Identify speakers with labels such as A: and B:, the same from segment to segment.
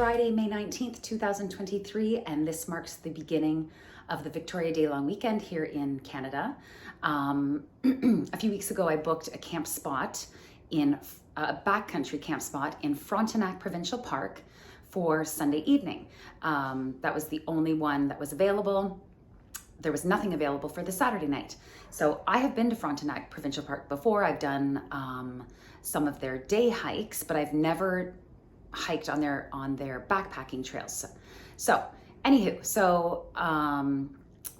A: Friday, May 19th, 2023, and this marks the beginning of the Victoria Day long weekend here in Canada. A few weeks ago, I booked a camp spot in a backcountry camp spot in Frontenac Provincial Park for Sunday evening. That was the only one that was available. There was nothing available for the Saturday night. So I have been to Frontenac Provincial Park before. I've done some of their day hikes, but I've never hiked on their backpacking trails. So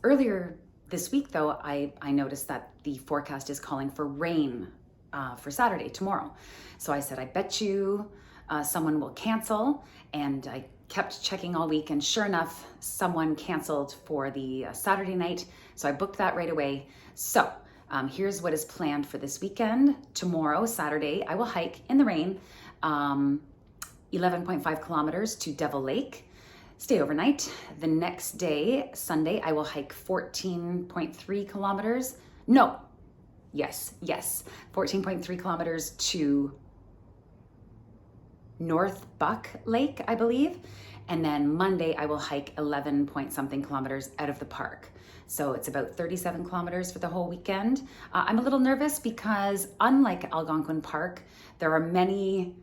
A: earlier this week though, I noticed that the forecast is calling for rain for Saturday, tomorrow. So I said, I bet you someone will cancel, and I kept checking all week, and sure enough, someone canceled for the Saturday night. So I booked that right away. So here's what is planned for this weekend. Tomorrow, Saturday, I will hike in the rain, 11.5 kilometers to Devil Lake, stay overnight. The next day, Sunday, I will hike 14.3 kilometers. No, yes, 14.3 kilometers to North Buck Lake, I believe. And then Monday, I will hike 11 point something kilometers out of the park. So it's about 37 kilometers for the whole weekend. I'm a little nervous because unlike Algonquin Park, there are many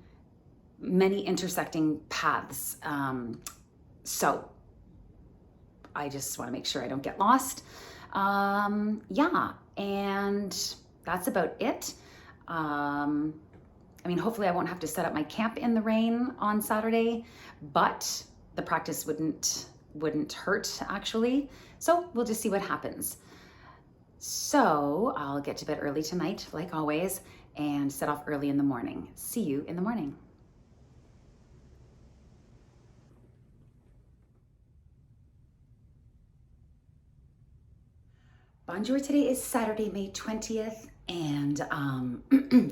A: intersecting paths. So I just want to make sure I don't get lost. Yeah, and that's about it. I mean, hopefully I won't have to set up my camp in the rain on Saturday, but the practice wouldn't hurt actually. So we'll just see what happens. So I'll get to bed early tonight, like always, and set off early in the morning. See you in the morning. Bonjour, today is Saturday, May 20th, and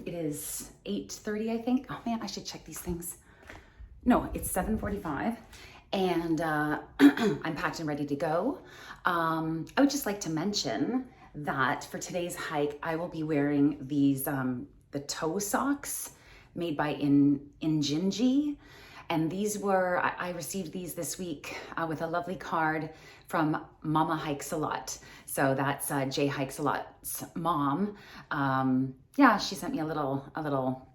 A: it is 8:30, I think. Oh man, I should check these things. No, it's 7:45, and I'm packed and ready to go. I would just like to mention that for today's hike, I will be wearing these, the toe socks made by Injinji. And these were, I received these this week with a lovely card from Mama Hikes a Lot. So that's Jay Hikes a Lot's mom. Yeah, she sent me a little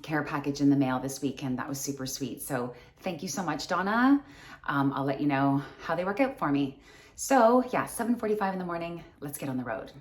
A: care package in the mail this week, and that was super sweet. So thank you so much, Donna. I'll let you know how they work out for me. So yeah, 7:45 in the morning, let's get on the road.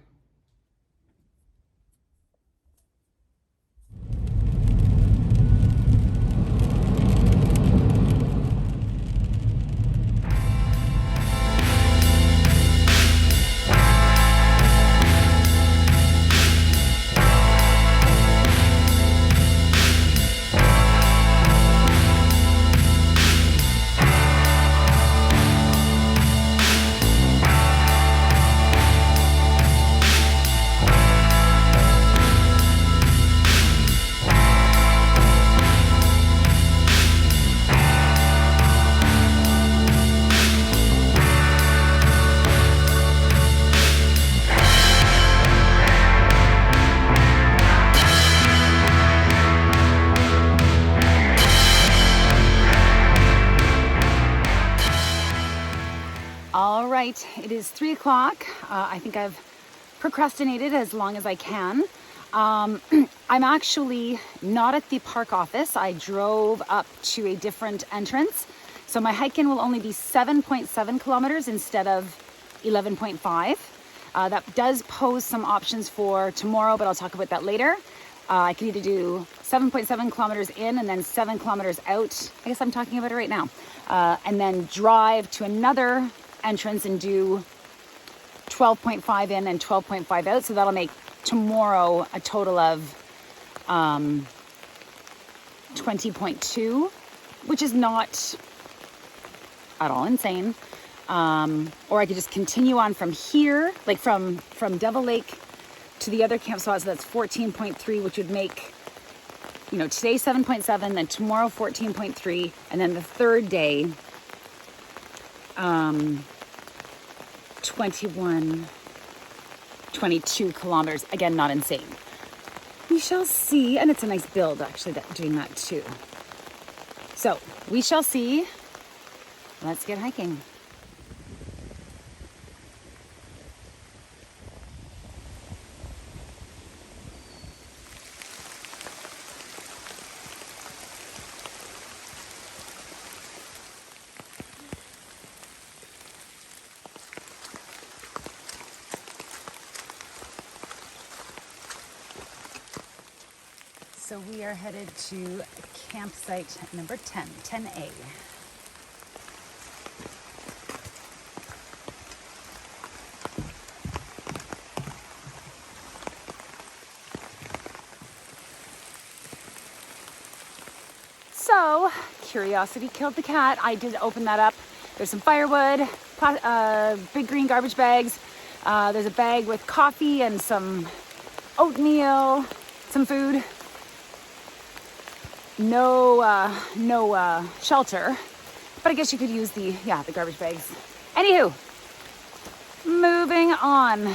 A: All right, it is 3 o'clock. I think I've procrastinated as long as I can. I'm actually not at the park office. I drove up to a different entrance. So my hike-in will only be 7.7 kilometers instead of 11.5. That does pose some options for tomorrow, but I'll talk about that later. I can either do 7.7 kilometers in and then 7 kilometers out. I guess I'm talking about it right now. And then drive to another entrance and do 12.5 in and 12.5 out. So that'll make tomorrow a total of 20.2, which is not at all insane. Or I could just continue on from here, like from Devil Lake to the other campsite. So that's 14.3, which would make, today 7.7, then tomorrow 14.3, and then the third day 22 kilometers. Again, not insane. We shall see. And it's a nice build, actually, doing that too. So we shall see. Let's get hiking. So we are headed to campsite number 10, 10A. So, curiosity killed the cat. I did open that up. There's some firewood, big green garbage bags. There's a bag with coffee and some oatmeal, some food. No shelter, but I guess you could use the garbage bags. Anywho, moving on.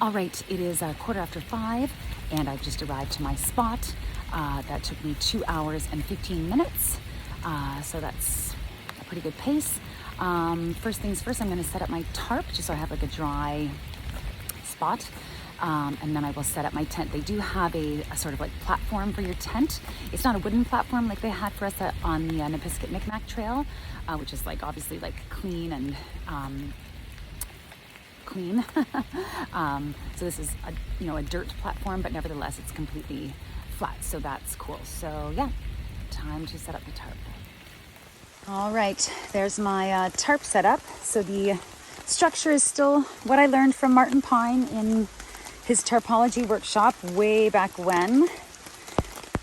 A: All right, it is 5:15, and I've just arrived to my spot. That took me 2 hours and 15 minutes, so that's a pretty good pace. First things first, I'm going to set up my tarp just so I have like a dry spot, and then I will set up my tent. They do have a sort of like platform for your tent. It's not a wooden platform like they had for us on the Nipisket Micmac Trail, which is like obviously like clean and clean. So this is a dirt platform, but nevertheless it's completely flat, so that's cool. So yeah, time to set up the tarp. All right, there's my tarp setup. So the structure is still what I learned from Martin Pine in his tarpology workshop way back when.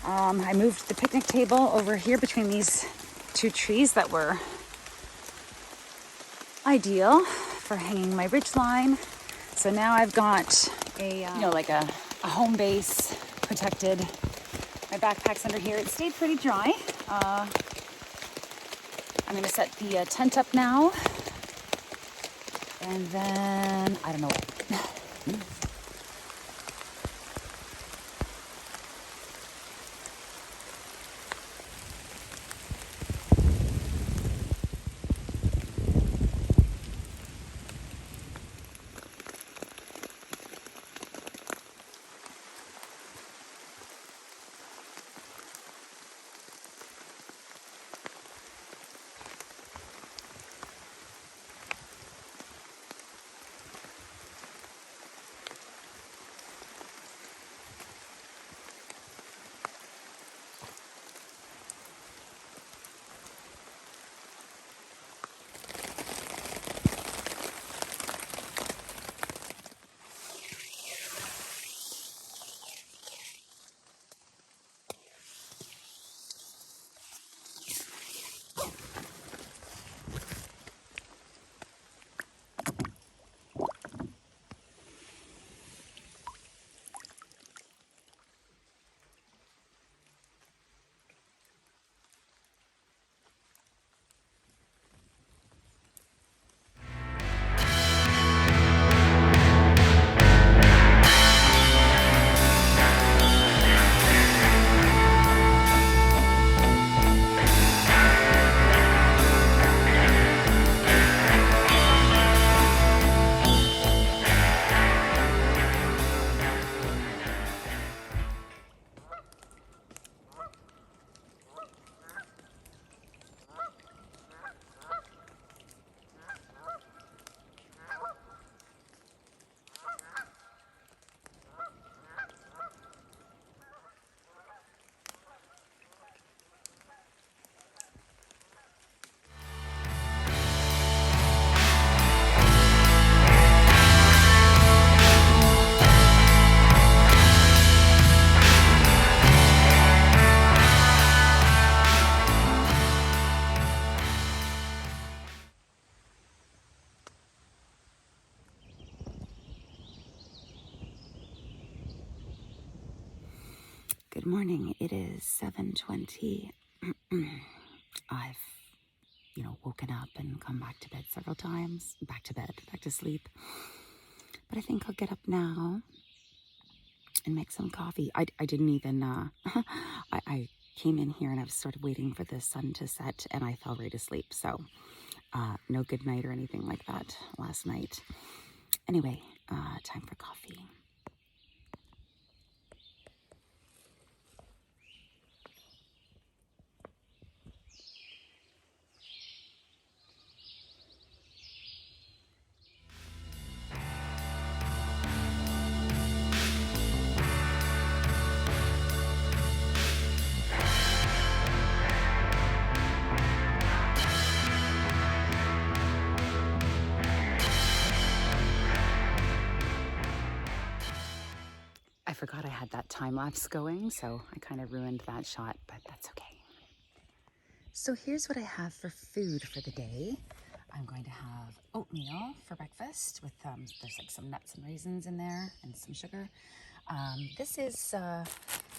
A: I moved the picnic table over here between these two trees that were ideal for hanging my ridge line. So now I've got a home base protected. My backpack's under here. It stayed pretty dry. I'm going to set the tent up now, and then I don't know what. Good morning. It is 7:20. I've, woken up and come back to bed several times. Back to sleep. But I think I'll get up now and make some coffee. I didn't even, I came in here and I was sort of waiting for the sun to set and I fell right asleep. So no good night or anything like that last night. Anyway, time for coffee. I forgot I had that time lapse going, so I kind of ruined that shot, but that's okay. So here's what I have for food for the day. I'm going to have oatmeal for breakfast with, there's like some nuts and raisins in there and some sugar. This is,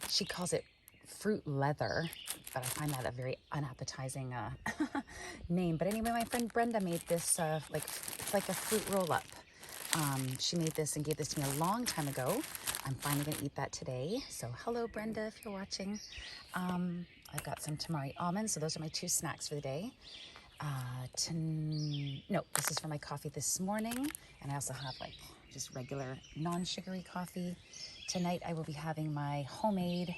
A: she calls it fruit leather, but I find that a very unappetizing name. But anyway, my friend Brenda made this like a fruit roll-up. She made this and gave this to me a long time ago. I'm finally going to eat that today. So hello, Brenda, if you're watching. I've got some tamari almonds. So those are my two snacks for the day. This is for my coffee this morning. And I also have like just regular non-sugary coffee. Tonight I will be having my homemade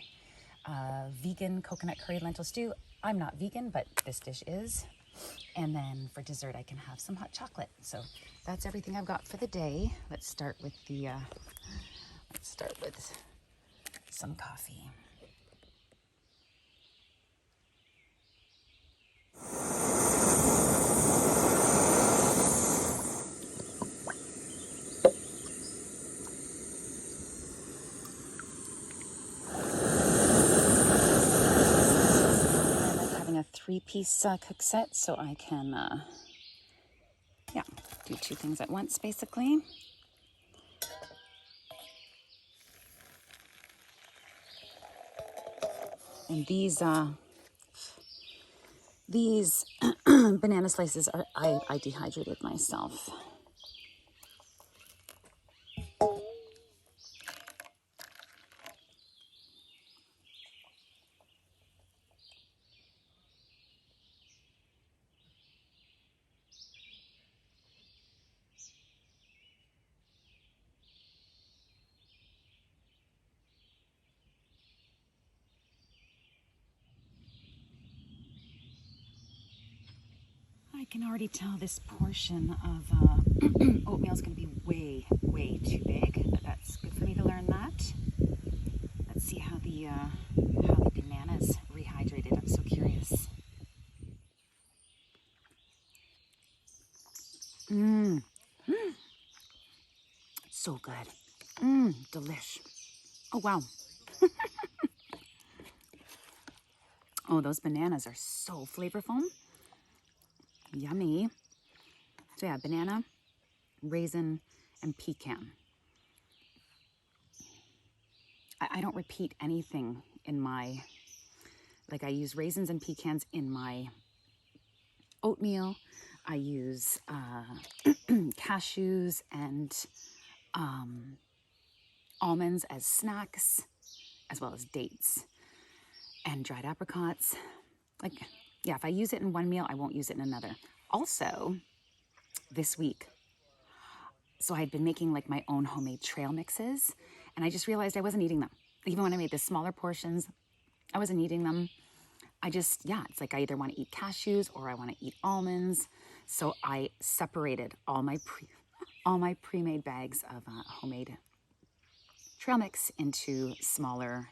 A: vegan coconut curry lentil stew. I'm not vegan, but this dish is. And then for dessert, I can have some hot chocolate. So that's everything I've got for the day. Let's start with some coffee. I like having a 3-piece cook set so I can, do 2 things at once, basically. And these banana slices I dehydrated myself. I can already tell this portion of oatmeal is going to be way, way too big, but that's good for me to learn that. Let's see how the banana's rehydrated. I'm so curious. So good. Delish. Oh, wow. Oh, those bananas are so flavorful. Yummy. So yeah, banana, raisin, and pecan. I don't repeat anything in my, I use raisins and pecans in my oatmeal. I use cashews and almonds as snacks, as well as dates and dried apricots. If I use it in one meal, I won't use it in another. Also, this week, so I had been making my own homemade trail mixes, and I just realized I wasn't eating them. Even when I made the smaller portions, I wasn't eating them. It's I either want to eat cashews or I want to eat almonds. So I separated all my pre-made bags of homemade trail mix into smaller,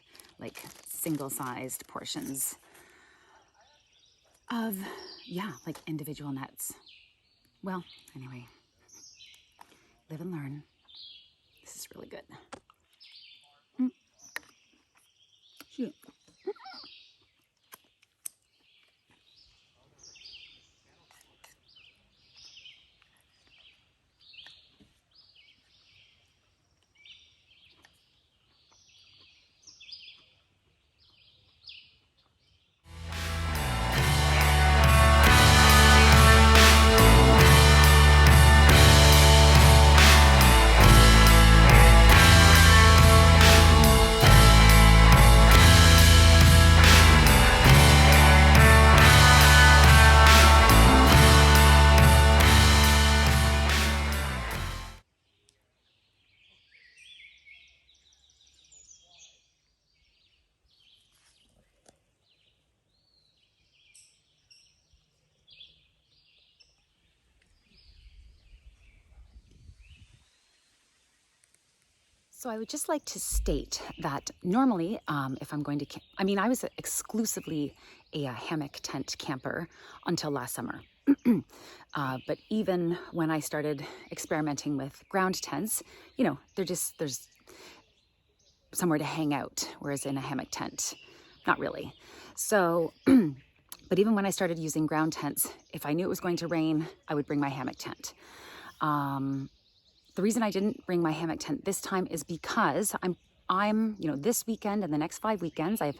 A: single-sized portions of, individual nuts. Well, anyway, live and learn. This is really good. Cute. So I would just like to state that normally, if I'm going to, I was exclusively a hammock tent camper until last summer. But even when I started experimenting with ground tents, there's somewhere to hang out, whereas in a hammock tent, not really. So, but even when I started using ground tents, if I knew it was going to rain, I would bring my hammock tent. The reason I didn't bring my hammock tent this time is because I'm this weekend and the next 5 weekends, I have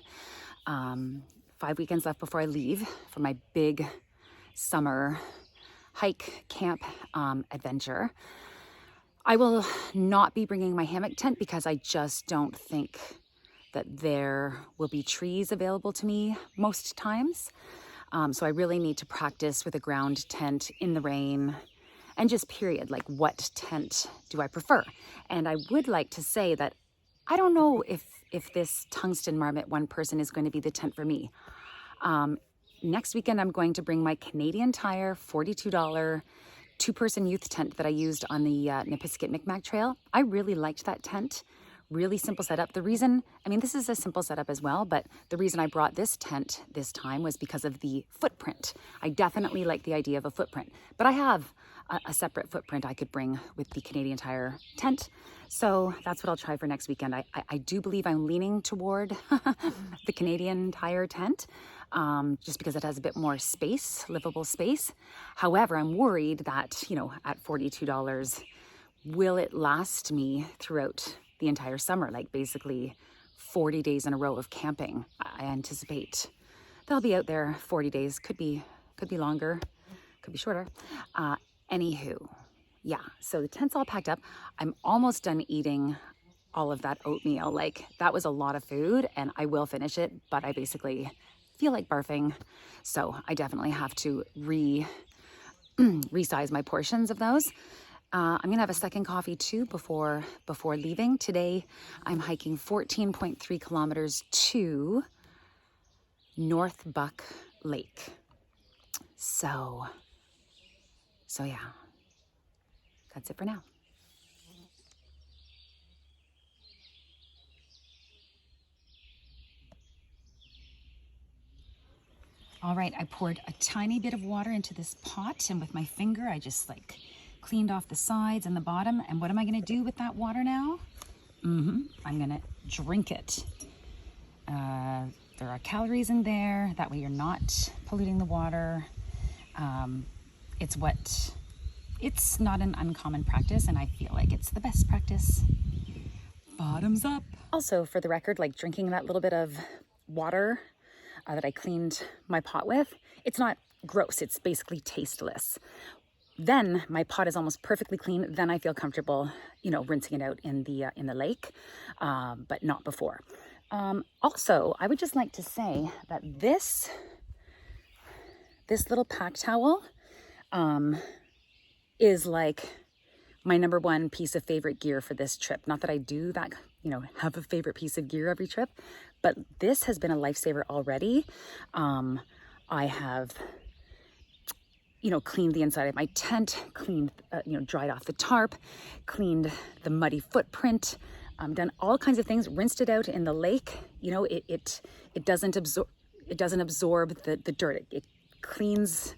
A: 5 weekends left before I leave for my big summer hike camp adventure. I will not be bringing my hammock tent because I just don't think that there will be trees available to me most times. So I really need to practice with a ground tent in the rain. And just period, like what tent do I prefer? And I would like to say that I don't know if this tungsten marmot one person is going to be the tent for me. Next weekend, I'm going to bring my Canadian Tire $42 two-person youth tent that I used on the Nipisiguit Micmac Trail. I really liked that tent. Really simple setup. The reason, this is a simple setup as well, but the reason I brought this tent this time was because of the footprint. I definitely like the idea of a footprint, but I have a separate footprint I could bring with the Canadian Tire tent. So that's what I'll try for next weekend. I do believe I'm leaning toward the Canadian Tire tent, just because it has a bit more space, livable space. However, I'm worried that, at $42, will it last me throughout the entire summer, like basically 40 days in a row of camping? I anticipate they'll be out there 40 days, could be longer, could be shorter. Anywho, yeah, so the tent's all packed up. I'm almost done eating all of that oatmeal. Like, that was a lot of food and I will finish it, but I basically feel like barfing. So I definitely have to resize my portions of those. I'm gonna have a second coffee too before leaving. Today, I'm hiking 14.3 kilometers to North Buck Lake. So yeah, that's it for now. All right, I poured a tiny bit of water into this pot, and with my finger, I just cleaned off the sides and the bottom. And what am I gonna do with that water now? I'm gonna drink it. There are calories in there. That way you're not polluting the water. It's not an uncommon practice, and I feel like it's the best practice. Bottoms up. Also, for the record, drinking that little bit of water that I cleaned my pot with, it's not gross. It's basically tasteless. Then my pot is almost perfectly clean. Then I feel comfortable, rinsing it out in the lake, but not before. Also, I would just like to say that this little pack towel is like my number one piece of favorite gear for this trip. Not that I do that, have a favorite piece of gear every trip, but this has been a lifesaver already. I have, cleaned the inside of my tent, dried off the tarp, cleaned the muddy footprint, done all kinds of things, rinsed it out in the lake. It doesn't absorb the dirt. It cleans,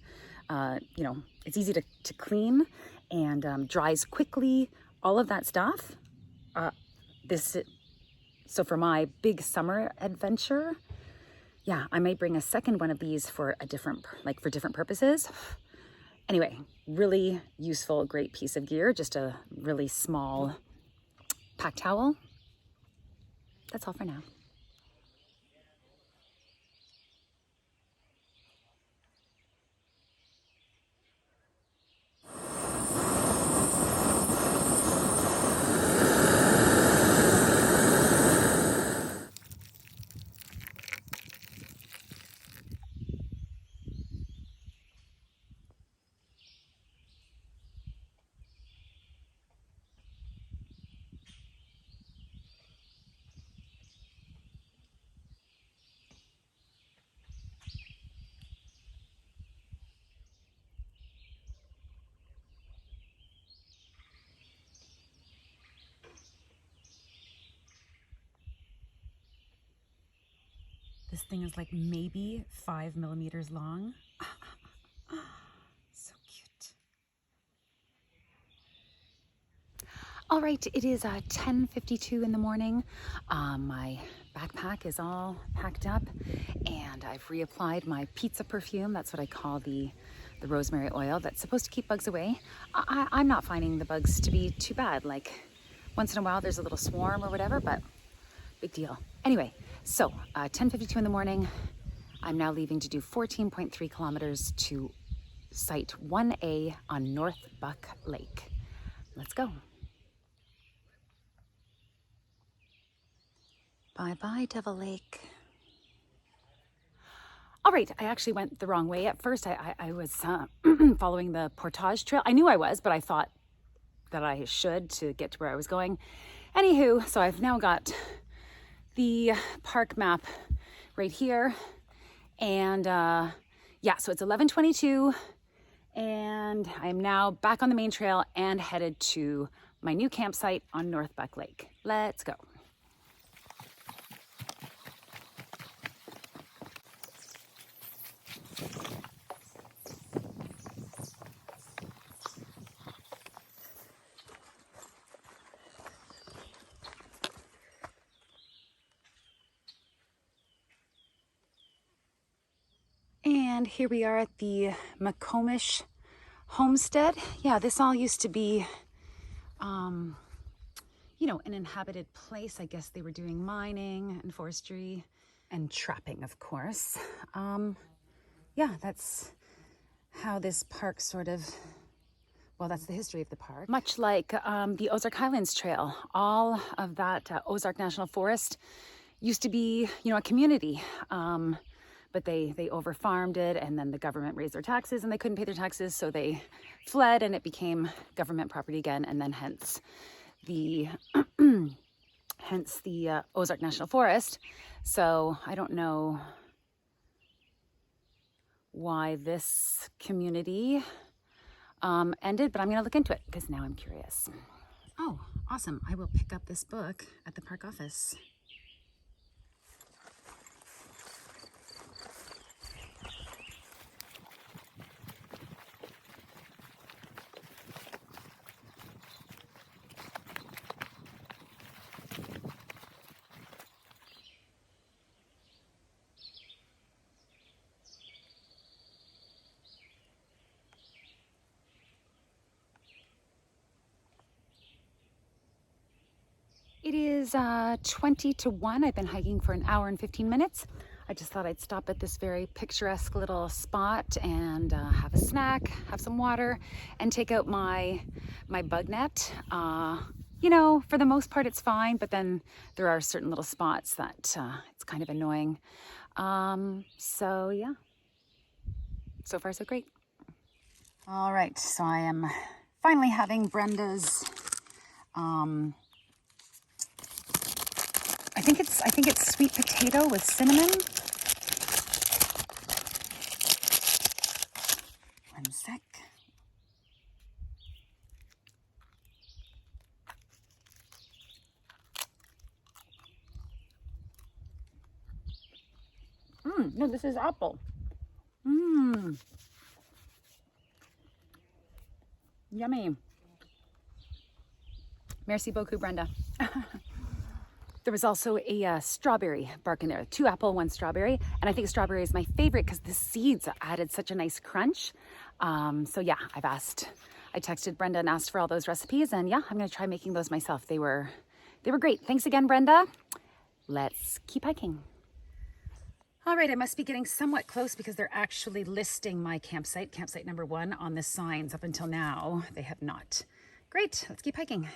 A: it's easy to clean and dries quickly, all of that stuff. So for my big summer adventure, yeah, I might bring a second one of these for different purposes. Anyway, really useful, great piece of gear, just a really small pack towel. That's all for now. This thing is like maybe 5 millimeters long. So cute. All right, it is 10:52 in the morning. My backpack is all packed up and I've reapplied my pizza perfume. That's what I call the rosemary oil that's supposed to keep bugs away. I'm not finding the bugs to be too bad. Like once in a while there's a little swarm or whatever, but big deal. Anyway, so 10:52 in the morning. I'm now leaving to do 14.3 kilometers to site 1A on North Buck Lake. Let's go. Bye-bye, Devil Lake. All right, I actually went the wrong way at first. I was following the portage trail. I knew I was, but I thought that I should to get to where I was going. Anywho, so I've now got the park map right here. And yeah, so it's 11:22 and I'm now back on the main trail and headed to my new campsite on North Buck Lake. Let's go. And here we are at the McComish homestead. Yeah, this all used to be, you know, an inhabited place. I guess they were doing mining and forestry and trapping, of course. Yeah, that's how this park sort of, well, that's the history of the park. Much like the Ozark Highlands Trail, all of that Ozark National Forest used to be, you know, a community. But they over-farmed it, and then the government raised their taxes and they couldn't pay their taxes, so they fled and it became government property again, and then hence the Ozark National Forest. So I don't know why this community ended, but I'm gonna look into it because now I'm curious. Oh, awesome. I will pick up this book at the park office. It is 20 to 1. I've been hiking for an hour and 15 minutes. I just thought I'd stop at this very picturesque little spot and have a snack, have some water, and take out my bug net. You know, for the most part it's fine, but then there are certain little spots that it's kind of annoying. So yeah, so far so great. All right, so I am finally having Brenda's I think it's sweet potato with cinnamon. One sec. No, this is apple. Yummy. Merci beaucoup, Brenda. There was also a strawberry bark in there. 2 apple, 1 strawberry. And I think strawberry is my favorite because the seeds added such a nice crunch. So yeah, I texted Brenda and asked for all those recipes, and yeah, I'm gonna try making those myself. They were great. Thanks again, Brenda. Let's keep hiking. All right, I must be getting somewhat close because they're actually listing my campsite number 1 on the signs. Up until now, they have not. Great, let's keep hiking.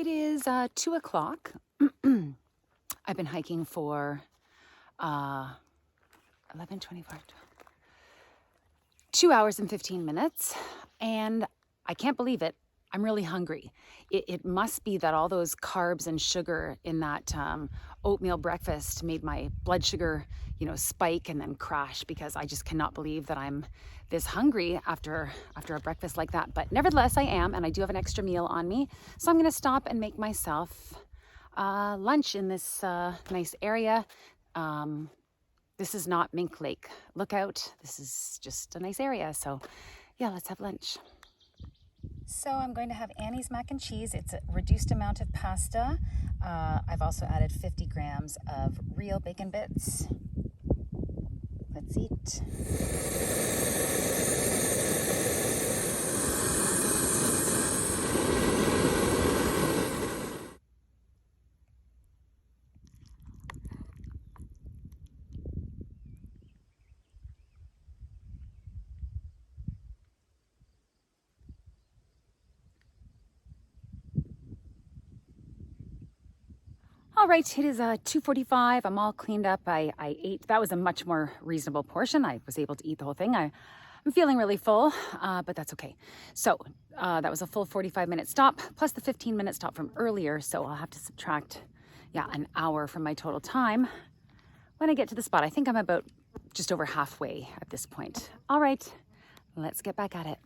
A: It is 2 o'clock. I've been hiking for 2 hours and 15 minutes, and I can't believe it. I'm really hungry. It must be that all those carbs and sugar in that oatmeal breakfast made my blood sugar, spike and then crash, because I just cannot believe that I'm this hungry after a breakfast like that. But nevertheless, I am, and I do have an extra meal on me. So I'm gonna stop and make myself lunch in this nice area. This is not Mink Lake Lookout. This is just a nice area. So yeah, let's have lunch. So I'm going to have Annie's mac and cheese. It's a reduced amount of pasta. I've also added 50 grams of real bacon bits. Let's eat. All right, it is 2:45. I'm all cleaned up. I ate. That was a much more reasonable portion. I was able to eat the whole thing. I'm feeling really full, but that's okay. So that was a full 45-minute stop, plus the 15-minute stop from earlier. So I'll have to subtract, an hour from my total time when I get to the spot. I think I'm about just over halfway at this point. All right, let's get back at it.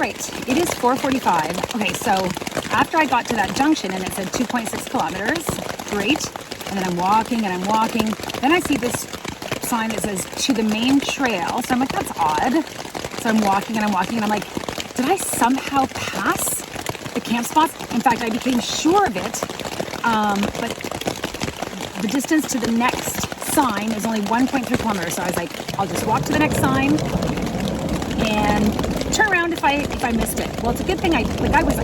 A: right, it is 4:45. Okay, so after I got to that junction and it said 2.6 kilometers, great. And then I'm walking and I'm walking. Then I see this sign that says to the main trail. So I'm like, that's odd. So I'm walking and I'm walking and I'm like, did I somehow pass the camp spots? In fact, I became sure of it. But the distance to the next sign is only 1.3 kilometers. So I was like, I'll just walk to the next sign and turn around if I missed it. Well, it's a good thing I was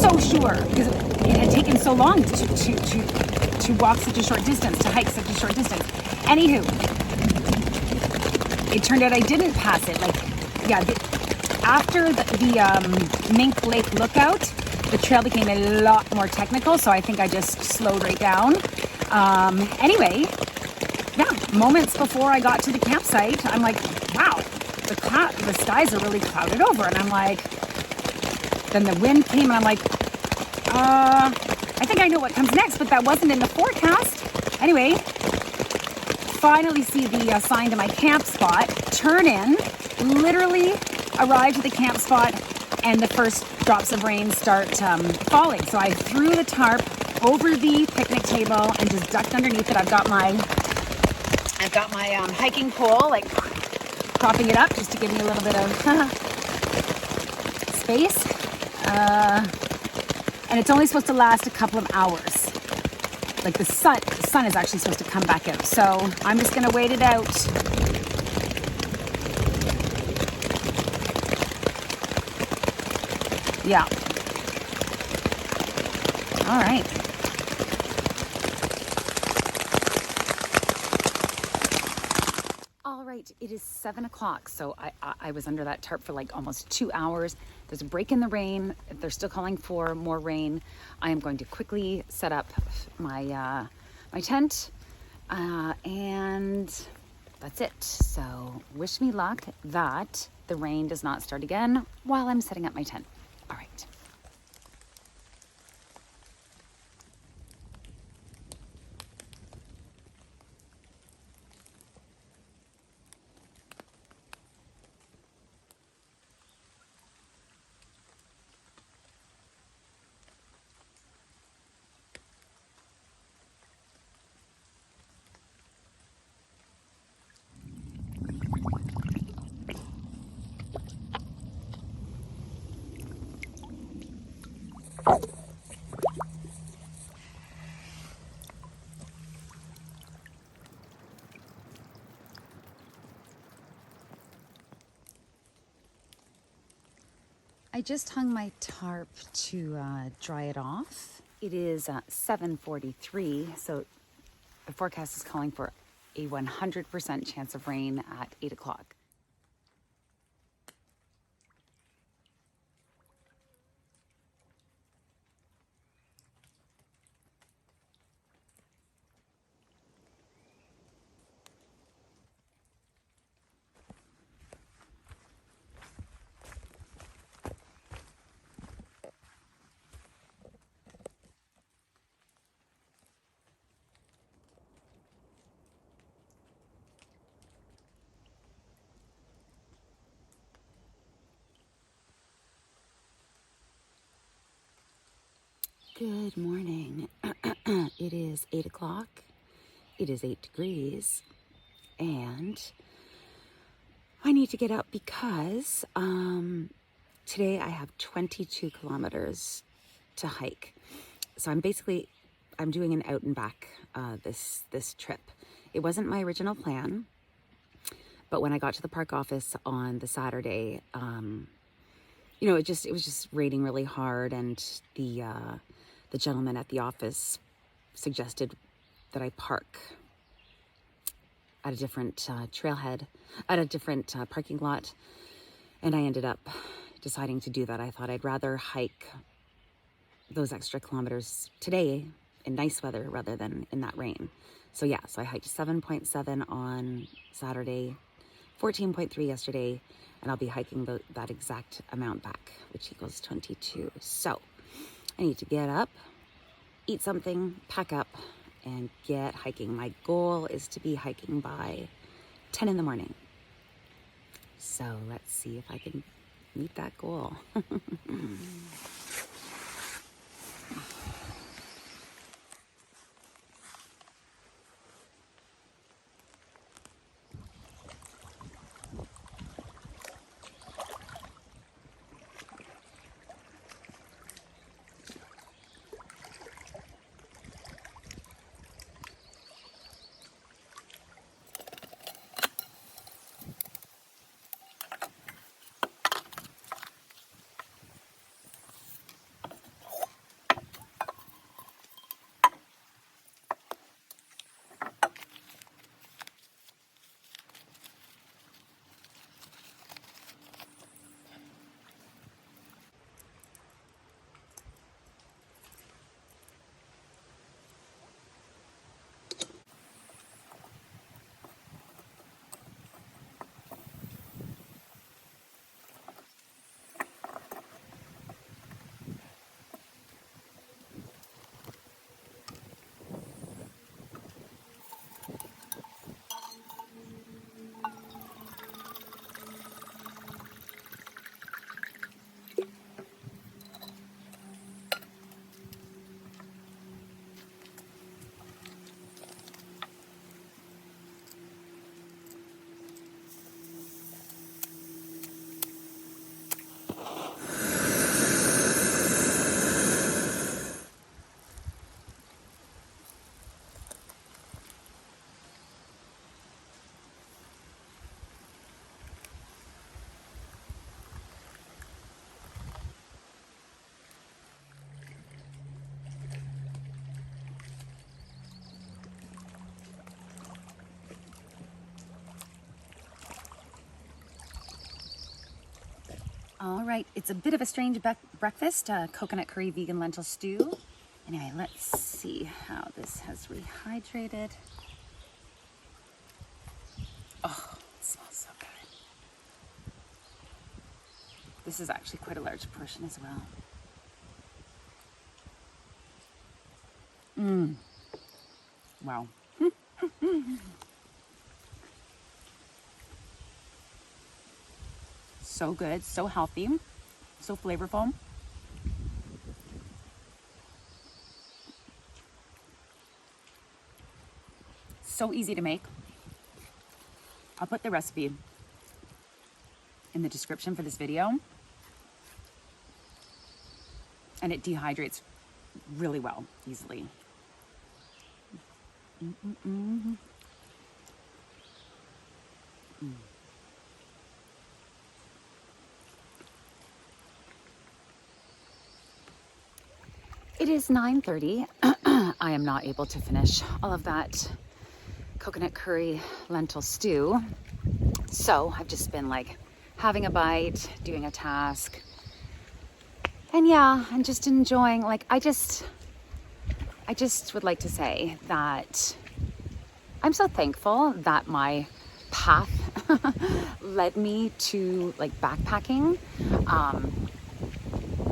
A: so sure because it had taken so long to walk such a short distance, to hike such a short distance. Anywho, it turned out I didn't pass it. After the Mink Lake lookout, the trail became a lot more technical, so I think I just slowed right down. Anyway, yeah, moments before I got to the campsite, I'm like, wow, the skies are really clouded over. And I'm like, then the wind came and I'm like, I think I know what comes next, but that wasn't in the forecast. Anyway, finally see the sign to my camp spot, turn in, literally arrive to the camp spot, and the first drops of rain start falling. So I threw the tarp over the picnic table and just ducked underneath it. I've got my hiking pole, like propping it up just to give me a little bit of space. And it's only supposed to last a couple of hours. Like the sun is actually supposed to come back out. So I'm just gonna wait it out. Yeah. All right. All right, it is 7 o'clock. So I was under that tarp for like almost 2 hours. There's a break in the rain. They're still calling for more rain. I am going to quickly set up my my tent, and that's it. So wish me luck that the rain does not start again while I'm setting up my tent. All right. I just hung my tarp to dry it off. It is 7:43, so the forecast is calling for a 100% chance of rain at 8 o'clock. Good morning. It is 8 o'clock. It is 8 degrees. And I need to get up because today I have 22 kilometers to hike. So I'm doing an out and back this trip. It wasn't my original plan, but when I got to the park office on the Saturday, it was just raining really hard, and the gentleman at the office suggested that I park at a different trailhead, at a different parking lot, and I ended up deciding to do that. I thought I'd rather hike those extra kilometers today in nice weather rather than in that rain. So I hiked 7.7 on Saturday, 14.3 yesterday, and I'll be hiking that exact amount back, which equals 22. So I need to get up, eat something, pack up, and get hiking. My goal is to be hiking by 10 in the morning. So let's see if I can meet that goal. All right, it's a bit of a strange breakfast, coconut curry vegan lentil stew. Anyway, let's see how this has rehydrated. Oh, it smells so good. This is actually quite a large portion as well. Wow. So good, so healthy, so flavorful. So easy to make. I'll put the recipe in the description for this video. And it dehydrates really well, easily. It is 9:30. I am not able to finish all of that coconut curry lentil stew. So I've just been like having a bite, doing a task. And yeah, I'm just enjoying, like, I just would like to say that I'm so thankful that my path led me to like backpacking.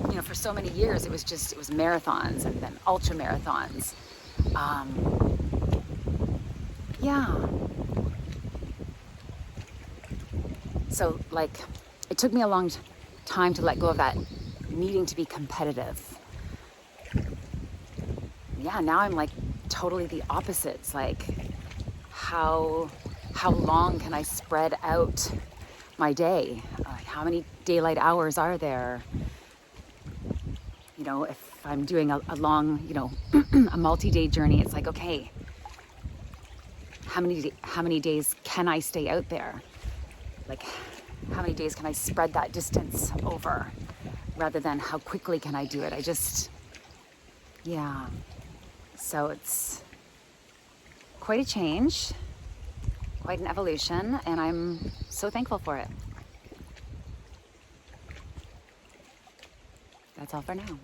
A: You know, for so many years, it was marathons and then ultra marathons. Yeah. So like, it took me a long time to let go of that needing to be competitive. Yeah, now I'm like totally the opposite. It's like, how long can I spread out my day? How many daylight hours are there? You know, if I'm doing a long, you know, a multi-day journey, it's like, okay, how many days can I stay out there? Like, how many days can I spread that distance over, rather than how quickly can I do it? Yeah. So it's quite a change, quite an evolution, and I'm so thankful for it. That's all for now.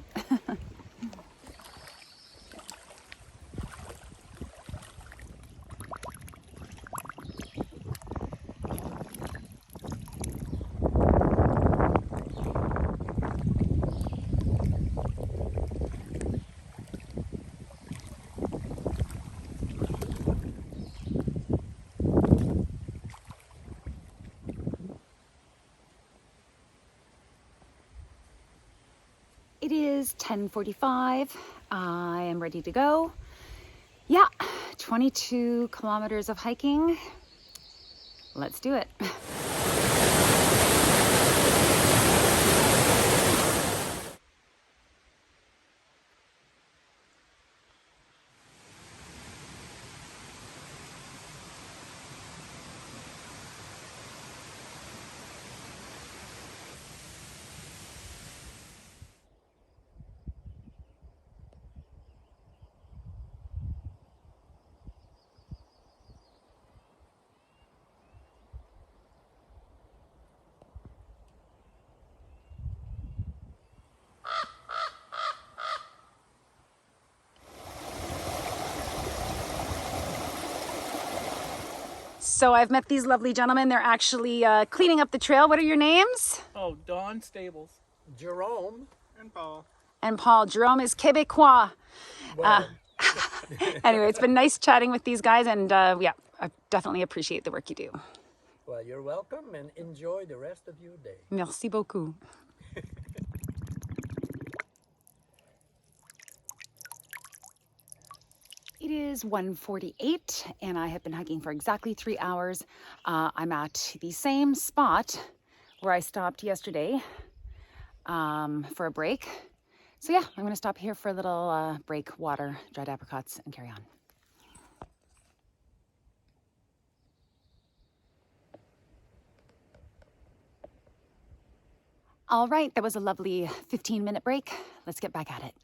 A: 10:45. I am ready to go. Yeah, 22 kilometers of hiking. Let's do it. So I've met these lovely gentlemen. They're actually cleaning up the trail. What are your names?
B: Oh, Don Stables.
C: Jerome.
B: And Paul.
A: And Paul. Jerome is Quebecois.
C: Well,
A: Anyway, it's been nice chatting with these guys, and yeah, I definitely appreciate the work you do.
C: well, you're welcome and enjoy the rest of your day.
A: Merci beaucoup. It is 1:48 and I have been hiking for exactly 3 hours. I'm at the same spot where I stopped yesterday for a break. So yeah, I'm gonna stop here for a little break, water, dried apricots, and carry on. All right, that was a lovely 15-minute break. Let's get back at it.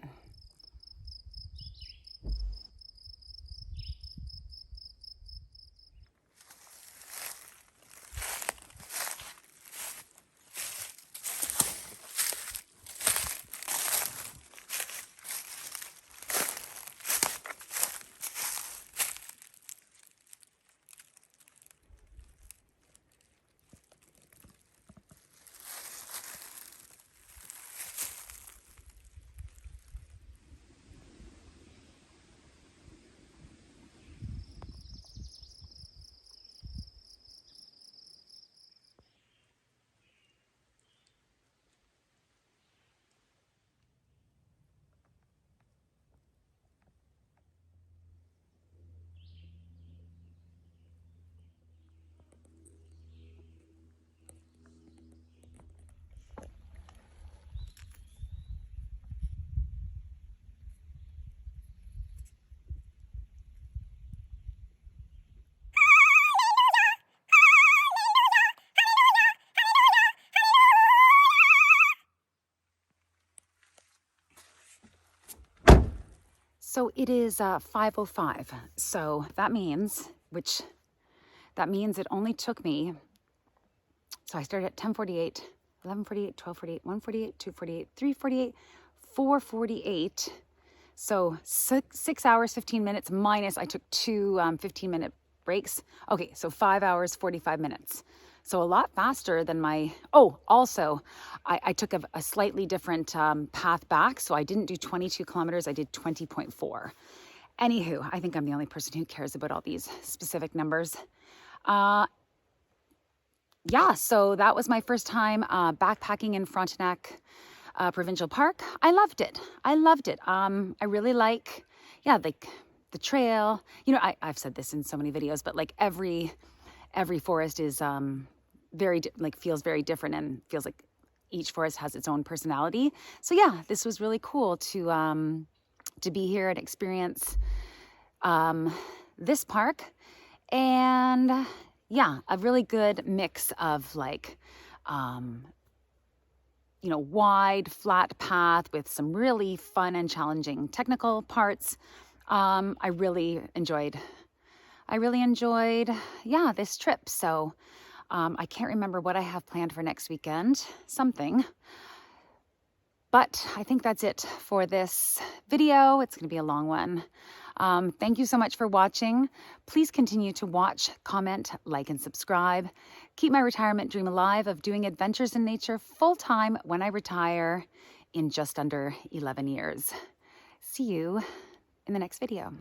A: So it is 5:05. So that means it only took me, so I started at 10:48, 11:48, 12:48, 1:48, 2:48, 3:48, 4:48. So 6 hours, 15 minutes minus I took two 15-minute breaks. Okay, so 5 hours, 45 minutes. So a lot faster than my, oh, also, I took a slightly different path back. So I didn't do 22 kilometers, I did 20.4. Anywho, I think I'm the only person who cares about all these specific numbers. Yeah, so that was my first time backpacking in Frontenac Provincial Park. I loved it. I really like, yeah, like the trail. You know, I've said this in so many videos, but like every forest is feels very different, and feels like each forest has its own personality. So yeah, this was really cool to be here and experience this park. And yeah, a really good mix of like, you know, wide, flat path with some really fun and challenging technical parts. I really enjoyed, yeah, this trip. So I can't remember what I have planned for next weekend, something. But I think that's it for this video. It's going to be a long one. Thank you so much for watching. Please continue to watch, comment, like, and subscribe. Keep my retirement dream alive of doing adventures in nature full-time when I retire in just under 11 years. See you in the next video.